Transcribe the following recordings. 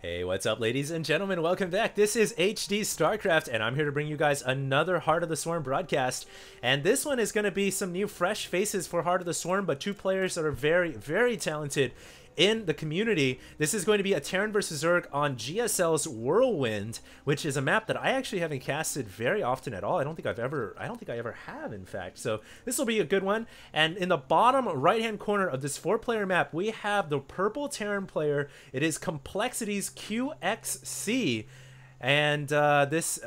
Hey, what's up, ladies and gentlemen? Welcome back. This is HD StarCraft, and I'm here to bring you guys another Heart of the Swarm broadcast. And this one is going to be some new fresh faces for Heart of the Swarm, but two players that are very, very talented in the community. This is going to be a Terran versus Zerg on GSL's Whirlwind, which is a map that I actually haven't casted very often at all. I don't think I ever have, in fact. So this will be a good one. And in the bottom right-hand corner of this four-player map, we have the purple Terran player. It is Complexity's QXC. And this,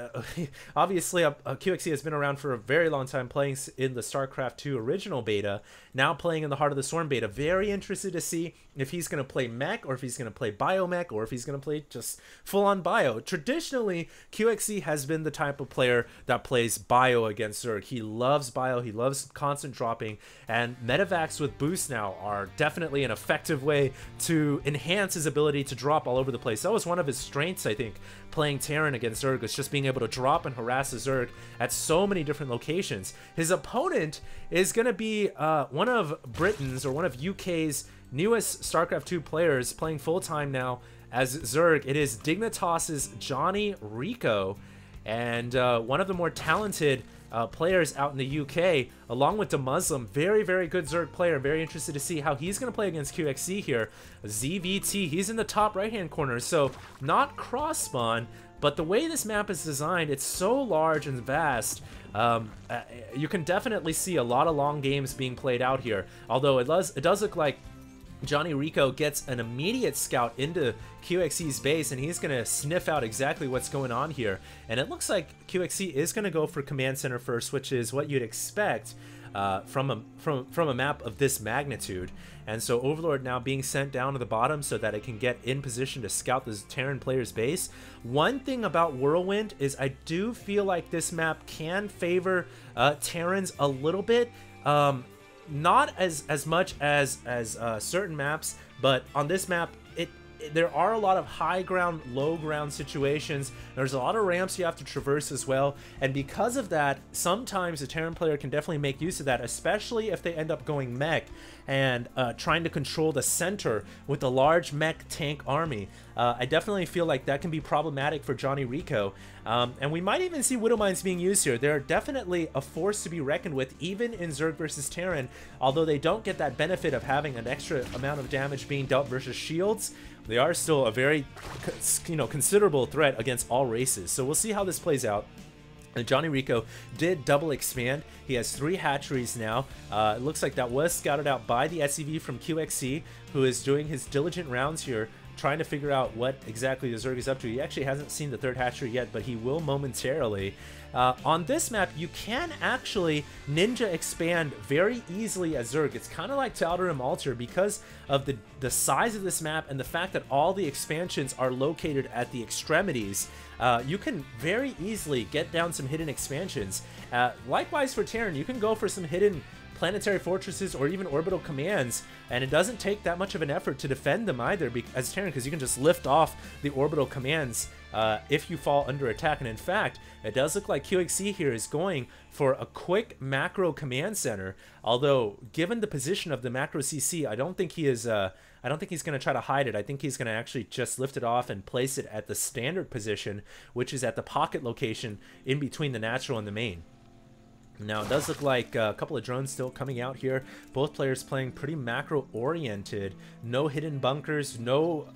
obviously, QXC has been around for a very long time, playing in the StarCraft 2 original beta, now playing in the Heart of the Swarm beta. Very interested to see if he's going to play mech, or if he's going to play biomech, or if he's going to play just full-on bio. Traditionally, QXC has been the type of player that plays bio against Zerg. He loves bio, he loves constant dropping, and medevacs with boost now are definitely an effective way to enhance his ability to drop all over the place. That was one of his strengths, I think, playing Terran against Zerg, is just being able to drop and harass the Zerg at so many different locations. His opponent is going to be one of Britain's, or one of UK's newest StarCraft 2 players, playing full-time now as Zerg. It is Dignitas's d.JonnyREcco, and one of the more talented players out in the UK, along with the Muslim. Very, very good Zerg player. Very interested to see how he's going to play against QXC here. ZVT, he's in the top right-hand corner, so not cross-spawn, but the way this map is designed, it's so large and vast. You can definitely see a lot of long games being played out here, although it does look like d.JonnyREcco gets an immediate scout into QXC's base, and he's going to sniff out exactly what's going on here. And it looks like QXC is going to go for command center first, which is what you'd expect from a map of this magnitude. And so Overlord now being sent down to the bottom so that it can get in position to scout this Terran player's base. One thing about Whirlwind is I do feel like this map can favor Terrans a little bit. Not as much as certain maps, but on this map, there are a lot of high ground, low ground situations. There's a lot of ramps you have to traverse as well, and because of that, sometimes a Terran player can definitely make use of that, especially if they end up going mech and trying to control the center with a large mech tank army. I definitely feel like that can be problematic for d.JonnyREcco, and we might even see Widow Mines being used here. They're definitely a force to be reckoned with, even in Zerg versus Terran, although they don't get that benefit of having an extra amount of damage being dealt versus shields. They are still a very, considerable threat against all races. So we'll see how this plays out. And d.JonnyREcco did double expand. He has 3 hatcheries now. It looks like that was scouted out by the SCV from QXC, who is doing his diligent rounds here, trying to figure out what exactly the Zerg is up to. He actually hasn't seen the 3rd hatchery yet, but he will momentarily. On this map, you can actually ninja expand very easily as Zerg. It's kind of like Tal'Darim Altar because of the size of this map and the fact that all the expansions are located at the extremities. You can very easily get down some hidden expansions. Likewise for Terran, you can go for some hidden planetary fortresses or even orbital commands, and it doesn't take that much of an effort to defend them either as Terran, because you can just lift off the orbital commands if you fall under attack. And in fact, it does look like QXC here is going for a quick macro command center, although given the position of the macro CC, I don't think he is I don't think he's going to try to hide it. I think he's going to actually just lift it off and place it at the standard position, which is at the pocket location in between the natural and the main. Now, it does look like a couple of drones still coming out here. Both players playing pretty macro-oriented. No hidden bunkers, no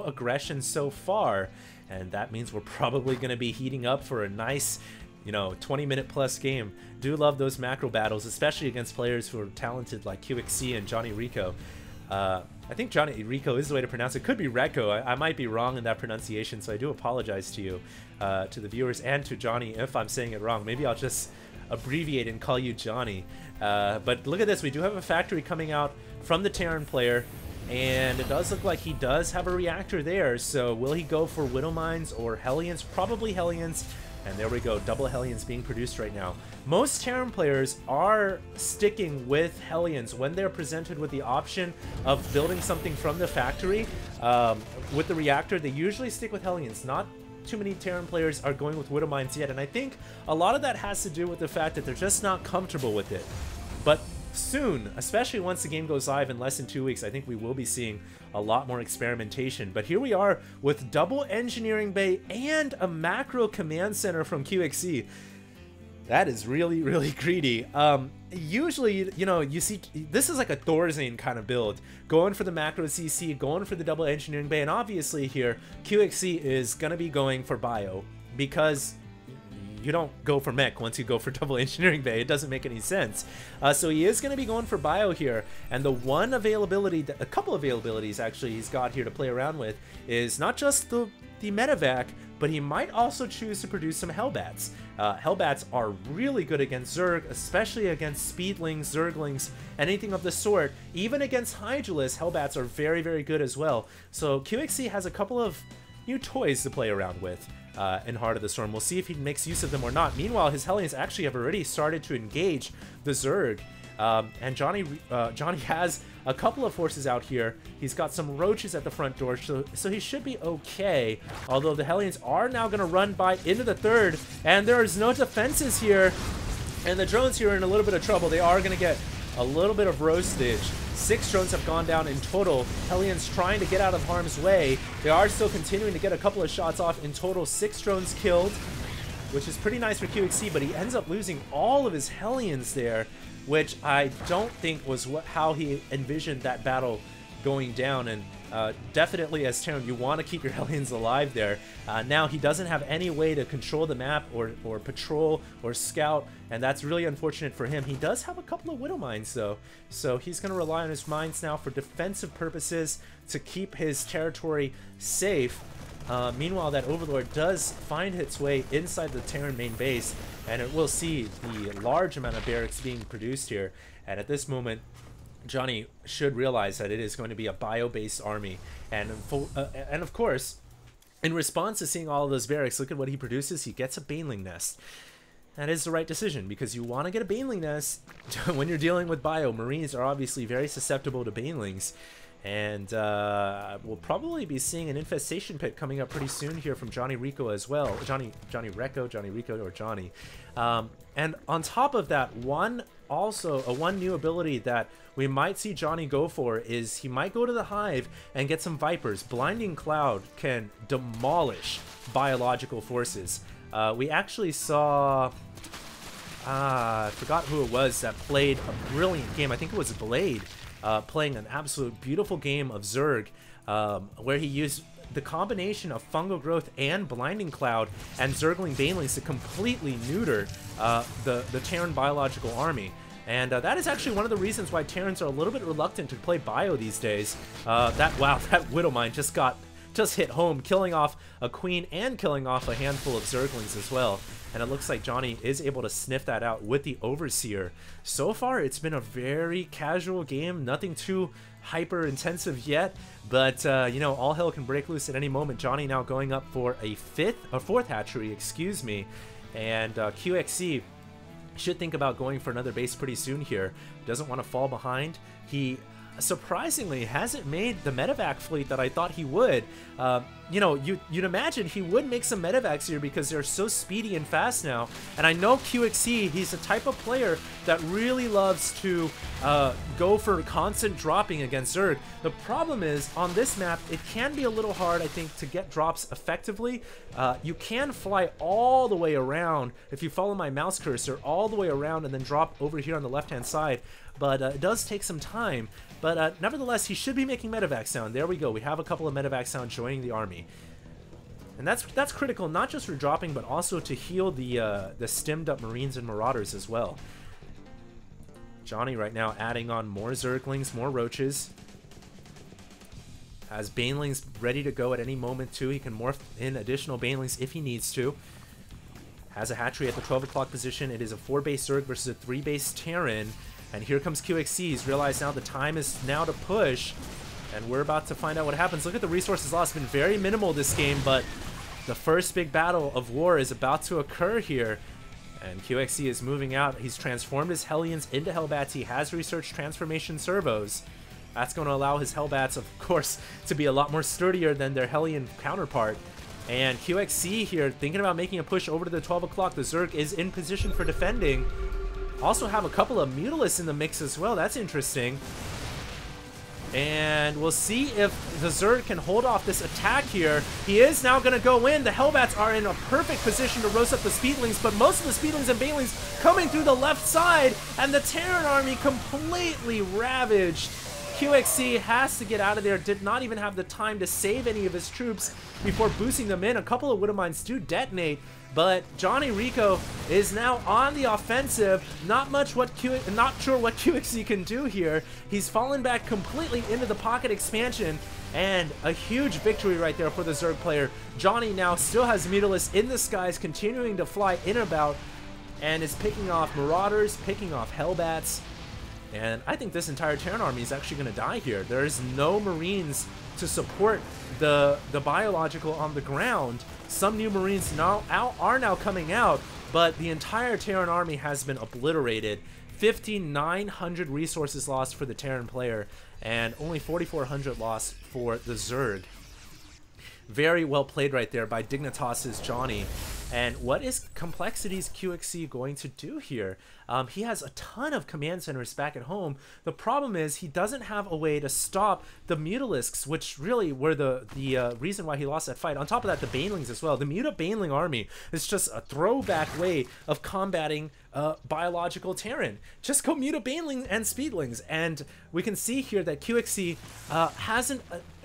aggression so far. And that means we're probably going to be heating up for a nice, 20-minute plus game. Do love those macro battles, especially against players who are talented like QXC and d.JonnyREcco. I think d.JonnyREcco is the way to pronounce it. Could be Recco. I might be wrong in that pronunciation, so I do apologize to you, to the viewers, and to Johnny if I'm saying it wrong. Maybe I'll just abbreviate and call you Johnny. But look at this. We do have a factory coming out from the Terran player, and it does look like he does have a reactor there. So will he go for Widow Mines or Hellions? Probably Hellions. And there we go, double Hellions being produced right now. Most Terran players are sticking with Hellions when they're presented with the option of building something from the factory. With the reactor, they usually stick with Hellions. Not too many Terran players are going with Widow Mines yet, and I think a lot of that has to do with the fact that they're just not comfortable with it. But soon, especially once the game goes live in less than 2 weeks, I think we will be seeing a lot more experimentation. But here we are with double engineering bay and a macro command center from QXC. That is really, really greedy. Usually, you know, you see this is like a Thorazane kind of build. Going for the macro CC, going for the double engineering bay, and obviously here, QXC is going to be going for bio, because you don't go for mech once you go for double engineering bay. It doesn't make any sense. So he is going to be going for bio here, and the one availability, a couple availabilities actually he's got here to play around with is not just the medevac, but he might also choose to produce some Hellbats. Hellbats are really good against Zerg, especially against Speedlings, Zerglings, anything of the sort. Even against Hydralisk, Hellbats are very, very good as well. So QXC has a couple of new toys to play around with in Heart of the Storm. We'll see if he makes use of them or not. Meanwhile, his Hellions actually have already started to engage the Zerg. And Johnny has a couple of forces out here. He's got some roaches at the front door, so he should be okay. Although the Hellions are now going to run by into the third, and there's no defenses here. And the drones here are in a little bit of trouble. They are going to get a little bit of roastage. 6 drones have gone down in total. Hellions trying to get out of harm's way. They are still continuing to get a couple of shots off. In total, 6 drones killed, which is pretty nice for QXC, but he ends up losing all of his Hellions there, which I don't think was how he envisioned that battle going down. And definitely as Terran, you want to keep your Hellions alive there. Now he doesn't have any way to control the map or patrol or scout, and that's really unfortunate for him. He does have a couple of Widow Mines though, so he's going to rely on his mines now for defensive purposes to keep his territory safe. Meanwhile, that Overlord does find its way inside the Terran main base, and it will see the large amount of barracks being produced here. And at this moment, Johnny should realize that it is going to be a bio-based army. And of course, in response to seeing all of those barracks, look at what he produces. He gets a Baneling Nest. That is the right decision, because you want to get a Baneling Nest when you're dealing with bio. Marines are obviously very susceptible to Banelings. And we'll probably be seeing an infestation pit coming up pretty soon here from D.JonnyREcco as well. D.JonnyREcco, or Johnny. And on top of that, one new ability that we might see Johnny go for is he might go to the Hive and get some Vipers. Blinding Cloud can demolish biological forces. We actually saw... I forgot who it was that played a brilliant game. I think it was Blade. Playing an absolute beautiful game of Zerg, where he used the combination of Fungal Growth and Blinding Cloud and Zergling Banelings to completely neuter the Terran biological army. And that is actually one of the reasons why Terrans are a little bit reluctant to play bio these days. That Widow Mine just hit home, killing off a queen and killing off a handful of Zerglings as well. And it looks like Johnny is able to sniff that out with the Overseer. So far, it's been a very casual game, nothing too hyper intensive yet, but you know, all hell can break loose at any moment. Johnny now going up for a fourth hatchery, excuse me, and QXC should think about going for another base pretty soon here. Doesn't want to fall behind. He surprisingly hasn't made the medevac fleet that I thought he would. You know, you'd imagine he would make some medevacs here because they're so speedy and fast now. And I know QXC, he's the type of player that really loves to go for constant dropping against Zerg. The problem is, on this map, it can be a little hard, I think, to get drops effectively. You can fly all the way around, if you follow my mouse cursor, all the way around and then drop over here on the left-hand side. But it does take some time. But nevertheless, he should be making medevac sound. There we go. We have a couple of medevac sound joining the army. And that's critical, not just for dropping, but also to heal the stemmed up Marines and Marauders as well. Johnny right now adding on more Zerglings, more Roaches. Has Banelings ready to go at any moment too. He can morph in additional Banelings if he needs to. Has a hatchery at the 12 o'clock position. It is a 4-base Zerg versus a 3-base Terran. And here comes QXC. He's realized now the time is now to push. And we're about to find out what happens. Look at the resources lost. It's been very minimal this game, but the first big battle of war is about to occur here. And QXC is moving out. He's transformed his Hellions into Hellbats. He has researched transformation servos. That's going to allow his Hellbats, of course, to be a lot more sturdier than their Hellion counterpart. And QXC here thinking about making a push over to the 12 o'clock. The Zerg is in position for defending. Also have a couple of Mutalisks in the mix as well. That's interesting. And we'll see if the Zerg can hold off this attack here. He is now going to go in. The Hellbats are in a perfect position to roast up the Speedlings, but most of the Speedlings and Banelings coming through the left side, and the Terran army completely ravaged. QXC has to get out of there. Did not even have the time to save any of his troops before boosting them in. A couple of Widow Mines do detonate, but JonnyREcco is now on the offensive. Not sure what QXC can do here. He's fallen back completely into the pocket expansion, and a huge victory right there for the Zerg player. Johnny now still has Mutalisks in the skies, continuing to fly in and about, and is picking off Marauders, picking off Hellbats. And I think this entire Terran army is actually going to die here. There's no Marines to support the biological on the ground. Some new Marines are now coming out, but the entire Terran army has been obliterated. 5,900 resources lost for the Terran player, and only 4,400 lost for the Zerg. Very well played right there by Dignitas's Johnny. And what is Complexity's QXC going to do here? He has a ton of command centers back at home. The problem is he doesn't have a way to stop the Mutalisks, which really were the reason why he lost that fight. On top of that, the Banelings as well. The Baneling army is just a throwback way of combating biological Terran. Just go Baneling and Speedlings. And we can see here that QXC hasn't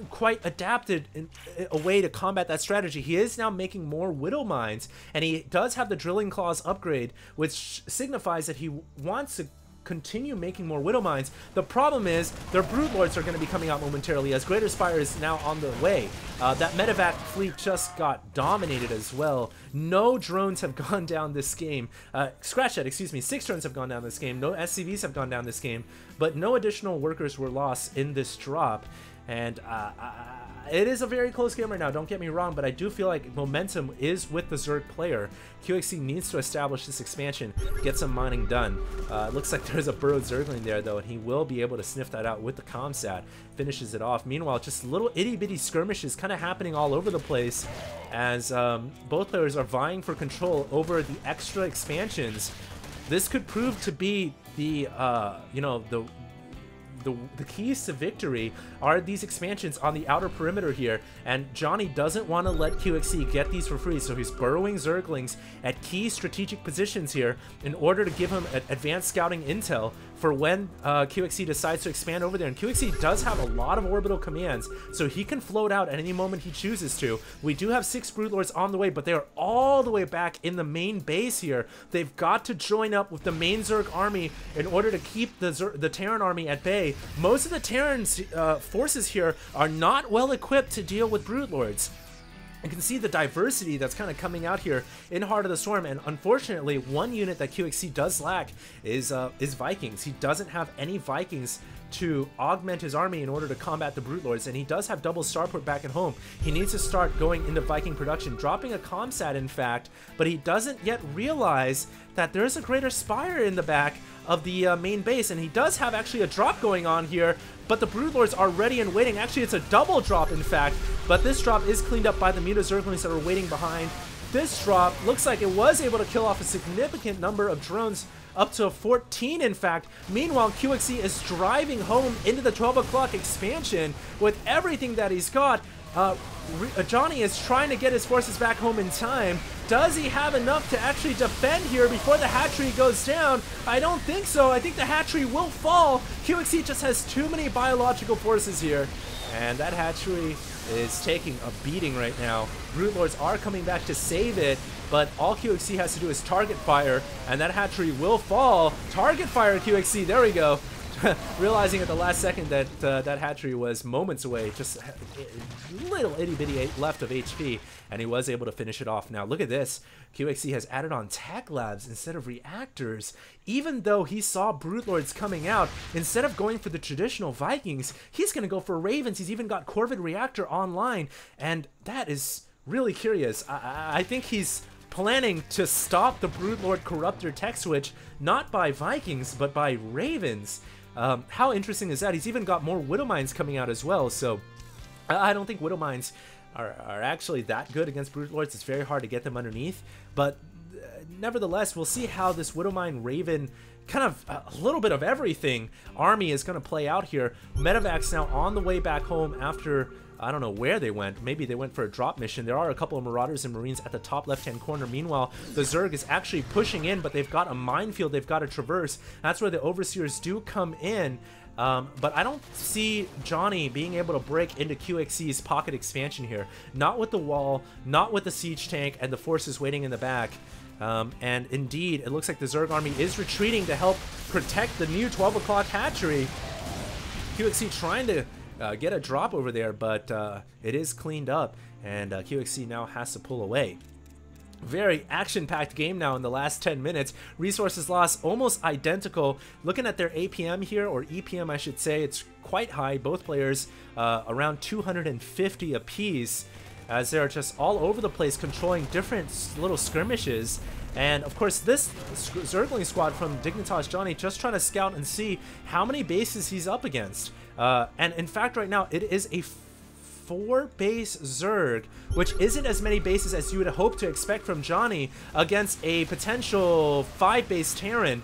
quite adapted in a way to combat that strategy. He is now making more Widow Mines, and he does have the Drilling Claws upgrade, which signifies that he wants to continue making more Widow Mines. The problem is their Broodlords are going to be coming out momentarily, as Greater Spire is now on the way. That medevac fleet just got dominated as well. No drones have gone down this game. Scratch that, excuse me. 6 drones have gone down this game. No SCVs have gone down this game, but no additional workers were lost in this drop. And it is a very close game right now, don't get me wrong, but I do feel like momentum is with the Zerg player. QXC needs to establish this expansion, get some mining done. Looks like there's a burrowed Zergling there, though, and he will be able to sniff that out with the Comsat. Finishes it off. Meanwhile, just little itty-bitty skirmishes kind of happening all over the place as both players are vying for control over the extra expansions. This could prove to be the, the keys to victory are these expansions on the outer perimeter here, and Johnny doesn't want to let QXC get these for free, so he's burrowing Zerglings at key strategic positions here in order to give him advanced scouting intel for when QXC decides to expand over there. And QXC does have a lot of orbital commands, so he can float out at any moment he chooses to. We do have 6 Broodlords on the way, but they are all the way back in the main base here. They've got to join up with the main Zerg army in order to keep the Terran army at bay. Most of the Terran's forces here are not well equipped to deal with Broodlords. You can see the diversity that's kind of coming out here in Heart of the Swarm, and unfortunately, one unit that QXC does lack is Vikings. He doesn't have any Vikings to augment his army in order to combat the Broodlords, and he does have double starport back at home. He needs to start going into Viking production, dropping a Comsat in fact, but he doesn't yet realize that there's a Greater Spire in the back of the main base, and he does have actually a drop going on here, but the Broodlords are ready and waiting. Actually, it's a double drop in fact, but this drop is cleaned up by the Zerglings that are waiting behind. This drop looks like it was able to kill off a significant number of drones, up to 14 in fact. Meanwhile, QXC is driving home into the 12 o'clock expansion with everything that he's got. Johnny is trying to get his forces back home in time. Does he have enough to actually defend here before the hatchery goes down? I don't think so. I think the hatchery will fall. QXC just has too many biological forces here, and that hatchery is taking a beating right now. Broodlords are coming back to save it, but all QXC has to do is target fire, and that hatchery will fall. Target fire, QXC, there we go. Realizing at the last second that that hatchery was moments away, just a little itty-bitty left of HP, and he was able to finish it off. Now look at this. QXC has added on tech labs instead of reactors. Even though he saw Broodlords coming out, instead of going for the traditional Vikings, he's going to go for Ravens. He's even got Corvid Reactor online, and that is really curious. I think he's planning to stop the Broodlord Corruptor tech switch, not by Vikings, but by Ravens. How interesting is that? He's even got more Widow Mines coming out as well, so I don't think Widow Mines are actually that good against Broodlords. It's very hard to get them underneath, but nevertheless, we'll see how this Widowmine Raven, kind of a little bit of everything, army is going to play out here. Medevacs now on the way back home after, I don't know where they went. Maybe they went for a drop mission. There are a couple of Marauders and Marines at the top left-hand corner. Meanwhile, the Zerg is actually pushing in, but they've got a minefield they've got to traverse. That's where the Overseers do come in. But I don't see Johnny being able to break into QXC's pocket expansion here. Not with the wall, not with the siege tank, and the forces waiting in the back. And indeed, it looks like the Zerg army is retreating to help protect the new 12 o'clock hatchery. QXC trying to get a drop over there, but it is cleaned up, and QXC now has to pull away. Very action-packed game now in the last 10 minutes. Resources lost almost identical. Looking at their APM here, or EPM I should say, it's quite high. Both players around 250 apiece, as they're just all over the place controlling different little skirmishes. And of course this Zergling squad from Dignitas Johnny just trying to scout and see how many bases he's up against. And in fact right now it is a 4-base Zerg, which isn't as many bases as you would hope to expect from Johnny against a potential 5-base Terran.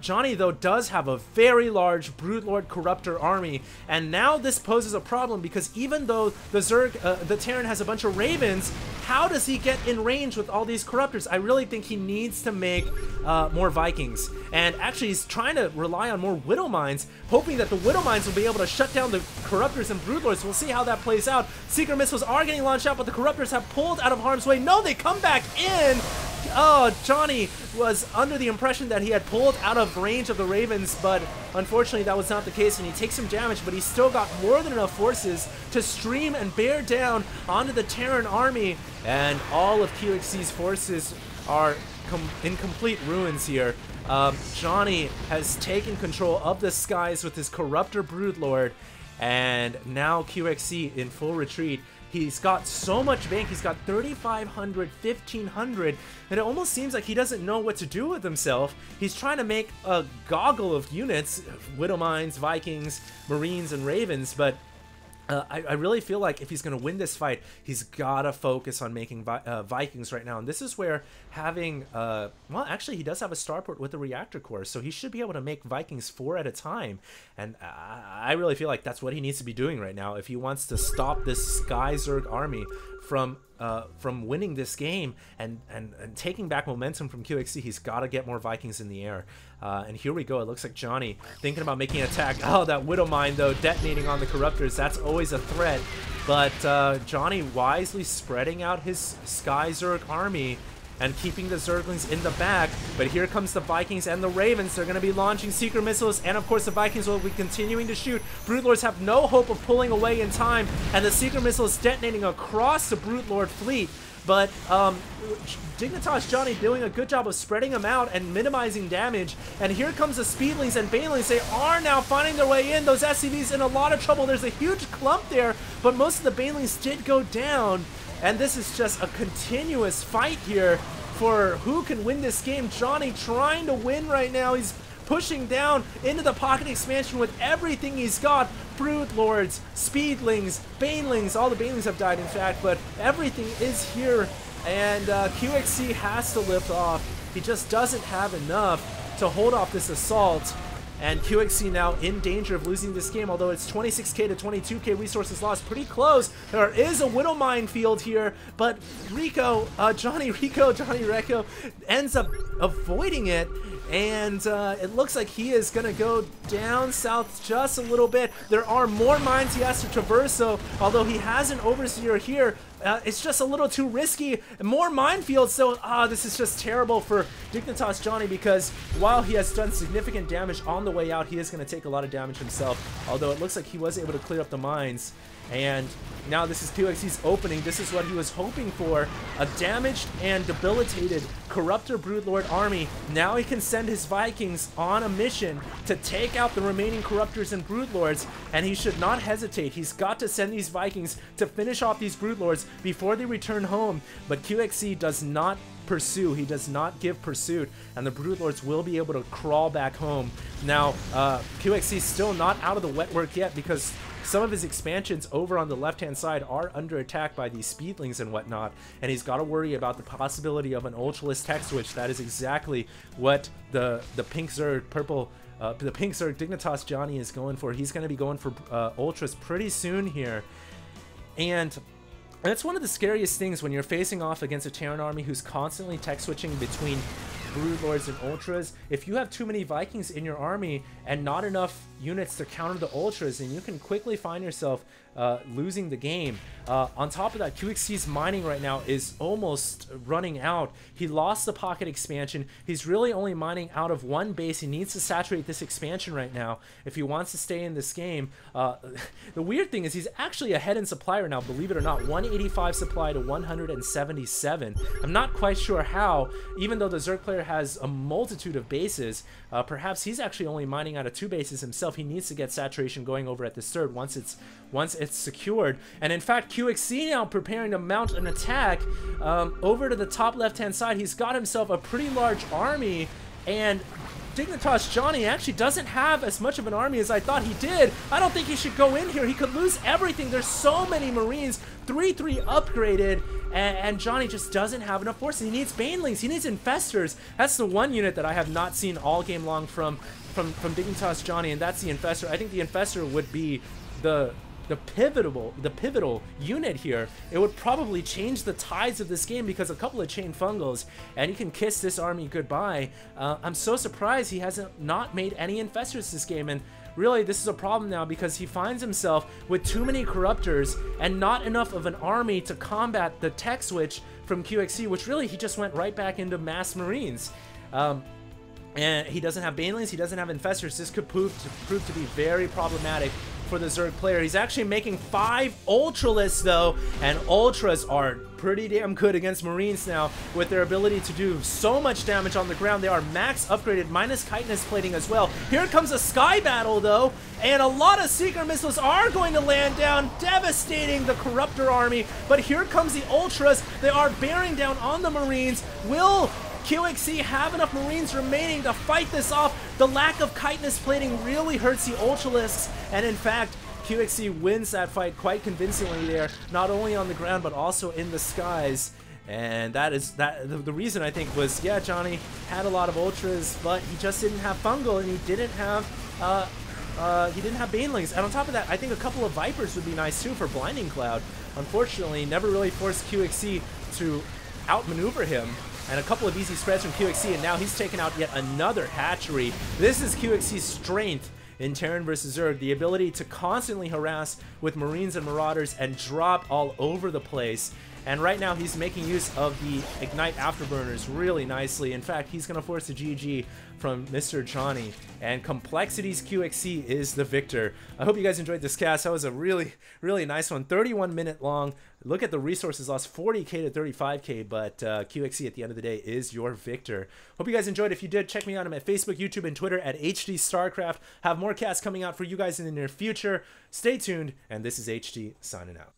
Johnny, though, does have a very large Broodlord Corruptor army, and now this poses a problem because even though the Zerg, the Terran has a bunch of Ravens, how does he get in range with all these Corruptors? I really think he needs to make more Vikings, and actually he's trying to rely on more Widow Mines, hoping that the Widow Mines will be able to shut down the Corruptors and Broodlords. We'll see how that plays out. Secret missiles are getting launched out, but the Corruptors have pulled out of harm's way. No, they come back in! Oh, Johnny was under the impression that he had pulled out of range of the Ravens, but unfortunately that was not the case, and he takes some damage, but he's still got more than enough forces to stream and bear down onto the Terran army, and all of QXC's forces are in complete ruins here. Johnny has taken control of the skies with his Corruptor Broodlord, and now QXC in full retreat. He's got so much bank. He's got 3,500, 1,500, and it almost seems like he doesn't know what to do with himself. He's trying to make a goggle of units, Widow Mines, Vikings, Marines, and Ravens, but I really feel like if he's going to win this fight, he's got to focus on making Vikings right now. And this is where having, well, actually, he does have a starport with a reactor core, so he should be able to make Vikings 4 at a time. And I really feel like that's what he needs to be doing right now if he wants to stop this Sky Zerg army from winning this game and taking back momentum from QXC. He's got to get more Vikings in the air. And here we go. It looks like Johnny thinking about making an attack. Oh, that Widow Mine, though, detonating on the Corruptors. That's always a threat. But Johnny wisely spreading out his Sky Zerg army and keeping the Zerglings in the back. But here comes the Vikings and the Ravens. They're going to be launching secret missiles, and of course the Vikings will be continuing to shoot. Broodlords have no hope of pulling away in time, and the secret missiles detonating across the Broodlord fleet. But Dignitas Johnny doing a good job of spreading them out and minimizing damage. And here comes the Speedlings and Banelings. They are now finding their way in. Those SCVs in a lot of trouble. There's a huge clump there, but most of the Banelings did go down. And this is just a continuous fight here for who can win this game. Johnny trying to win right now. He's pushing down into the pocket expansion with everything he's got. Broodlords, Speedlings, Banelings. All the Banelings have died, in fact, but everything is here. And QXC has to lift off. He just doesn't have enough to hold off this assault. And QXC now in danger of losing this game, although it's 26k to 22k resources lost. Pretty close. There is a Widow Mine field here, but D.JonnyREcco ends up avoiding it. And it looks like he is going to go down south just a little bit. There are more mines he has to traverse, so although he has an Overseer here, it's just a little too risky. More minefields, so this is just terrible for Dignitas Johnny, because while he has done significant damage on the way out, he is going to take a lot of damage himself, although it looks like he was able to clear up the mines. And now this is QXC's opening. This is what he was hoping for. A damaged and debilitated Corruptor Broodlord army. Now he can send his Vikings on a mission to take out the remaining Corruptors and Broodlords, and he should not hesitate. He's got to send these Vikings to finish off these Broodlords before they return home. But QXC does not pursue. He does not give pursuit, and the Broodlords will be able to crawl back home. Now, QXC is still not out of the wet work yet, because some of his expansions over on the left-hand side are under attack by these speedlings and whatnot, and he's got to worry about the possibility of an Ultraless tech switch. That is exactly what the pink Zerg, the pink Zerg Dignitas Johnny is going for. He's going to be going for Ultras pretty soon here, and that's one of the scariest things when you're facing off against a Terran army who's constantly tech switching between Broodlords and Ultras. If you have too many Vikings in your army and not enough units to counter the Ultras, then you can quickly find yourself losing the game. On top of that, QXC's mining right now is almost running out. He lost the pocket expansion. He's really only mining out of one base. He needs to saturate this expansion right now if he wants to stay in this game. The weird thing is he's actually ahead in supply right now, believe it or not. 185 supply to 177. I'm not quite sure how, even though the Zerg player has a multitude of bases. Perhaps he's actually only mining out of 2 bases himself. He needs to get saturation going over at this third once it's secured. And in fact, QXC now preparing to mount an attack over to the top left-hand side. He's got himself a pretty large army, and Dignitas Johnny actually doesn't have as much of an army as I thought he did. I don't think he should go in here. He could lose everything. There's so many Marines, 3-3 upgraded, and Johnny just doesn't have enough forces. He needs Banelings. He needs Infestors. That's the one unit that I have not seen all game long from Dignitas Johnny, and that's the Infestor. I think the Infestor would be the pivotal unit here. It would probably change the tides of this game, because a couple of chain fungals and you can kiss this army goodbye. I'm so surprised he hasn't not made any Infestors this game, and really this is a problem now because he finds himself with too many Corruptors and not enough of an army to combat the tech switch from QXC, which really he just went right back into mass Marines. And he doesn't have Banelings, he doesn't have Infestors. This could prove to be very problematic for the Zerg player. He's actually making 5 Ultralists though, and Ultras are pretty damn good against Marines now with their ability to do so much damage on the ground. They are max upgraded, minus chitinous plating as well. Here comes a sky battle though, and a lot of Seeker missiles are going to land down, devastating the Corruptor army. But here comes the Ultras. They are bearing down on the Marines. Will QXC have enough Marines remaining to fight this off? The lack of chitinous plating really hurts the Ultralisks, and in fact, QXC wins that fight quite convincingly there, not only on the ground but also in the skies. And the reason I think was, yeah, Johnny had a lot of Ultras, but he just didn't have Fungal, and he didn't have Banelings. And on top of that, I think a couple of Vipers would be nice too for Blinding Cloud. Unfortunately, never really forced QXC to outmaneuver him. And a couple of easy spreads from QXC, and now he's taken out yet another hatchery. This is QXC's strength in Terran versus Zerg, the ability to constantly harass with Marines and Marauders and drop all over the place. And right now he's making use of the Ignite Afterburners really nicely. In fact, he's going to force a GG from Mr. Johnny. And Complexity's QXC is the victor. I hope you guys enjoyed this cast. That was a really, really nice one. 31-minute long. Look at the resources lost, 40k to 35k, but QXC at the end of the day is your victor. Hope you guys enjoyed. If you did, check me out. I'm at Facebook, YouTube, and Twitter at HD StarCraft. Have more casts coming out for you guys in the near future. Stay tuned, and this is HD signing out.